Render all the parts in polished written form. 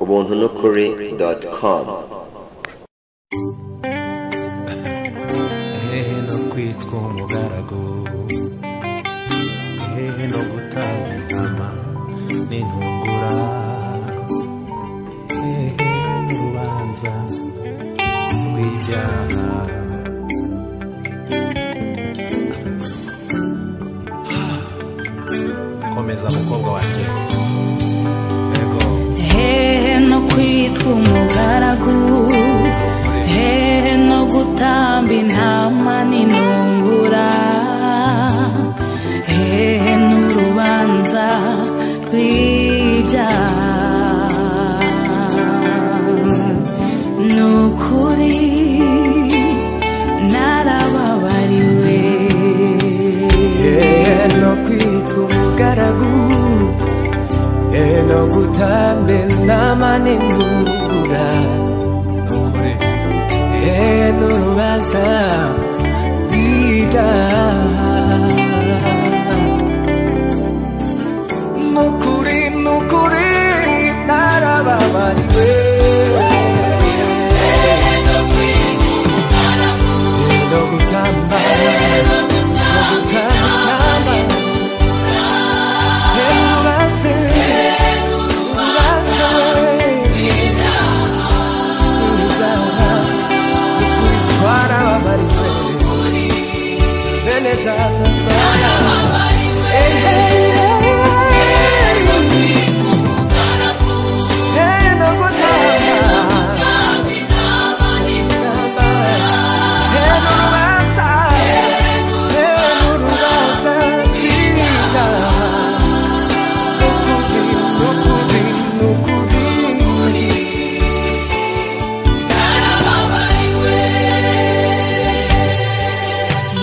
ubuntu.com. no kwitwa umugaragu, no gutanga intama n'intungura, n'urubanza rw'ibyaha. Komeza mukobwa wanjye. No kwitwa umugaragu, no gutamba intama n'intungura, n'urubanza rw'ibyaha. N'ukuri narababariwe. No kwitwa umugaragu, no gutamba intama n'intungura, n'urubanza rw'ibyaha. N'ukuri narababariwe. No gutamba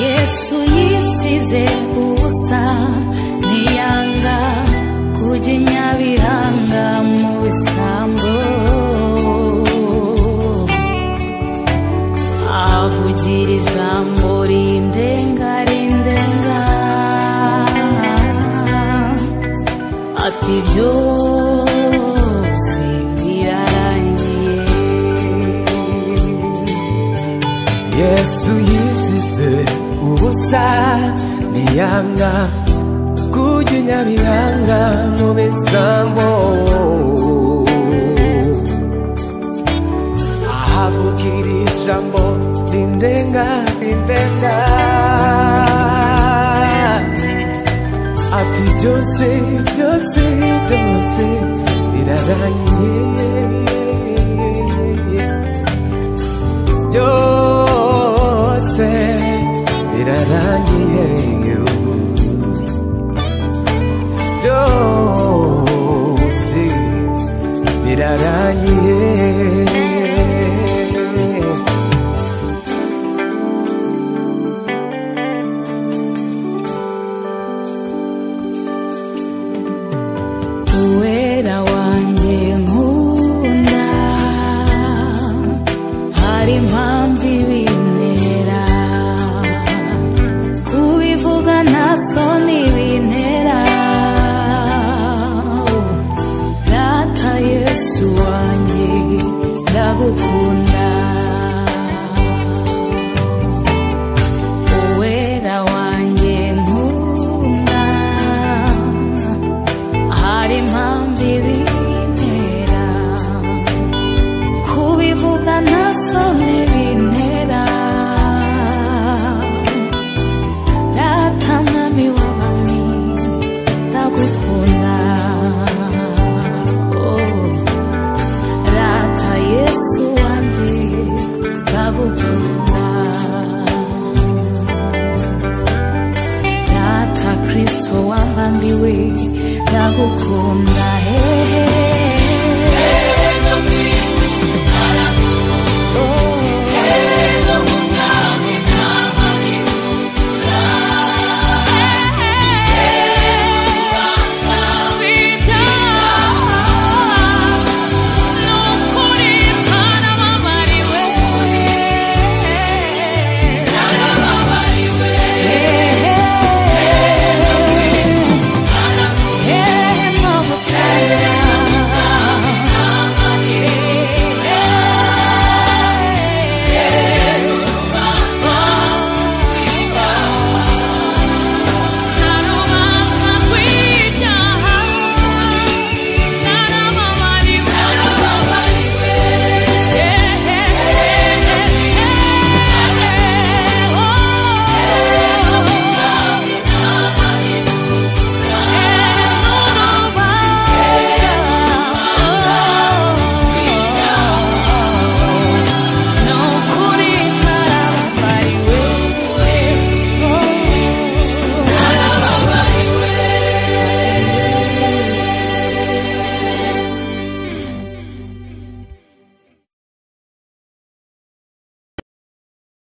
Yesu yisize ubusa, ntiyanga kujya inyabihanga mu bisambo. Avugira ijambo rindenga, ati byose birarangiye. Yesu yisize ubusa, ntiyanga kujya inyabihanga mu bisambo. Ahavugira ijambo rindenga, ati byose birarangiye. Byose birarangiye. Byose birarangiye. Uwera wanjye nkunda, hari impamvu ibintera kubivuga, nta soni bintera. Rata yesu wanjye ndagukunda.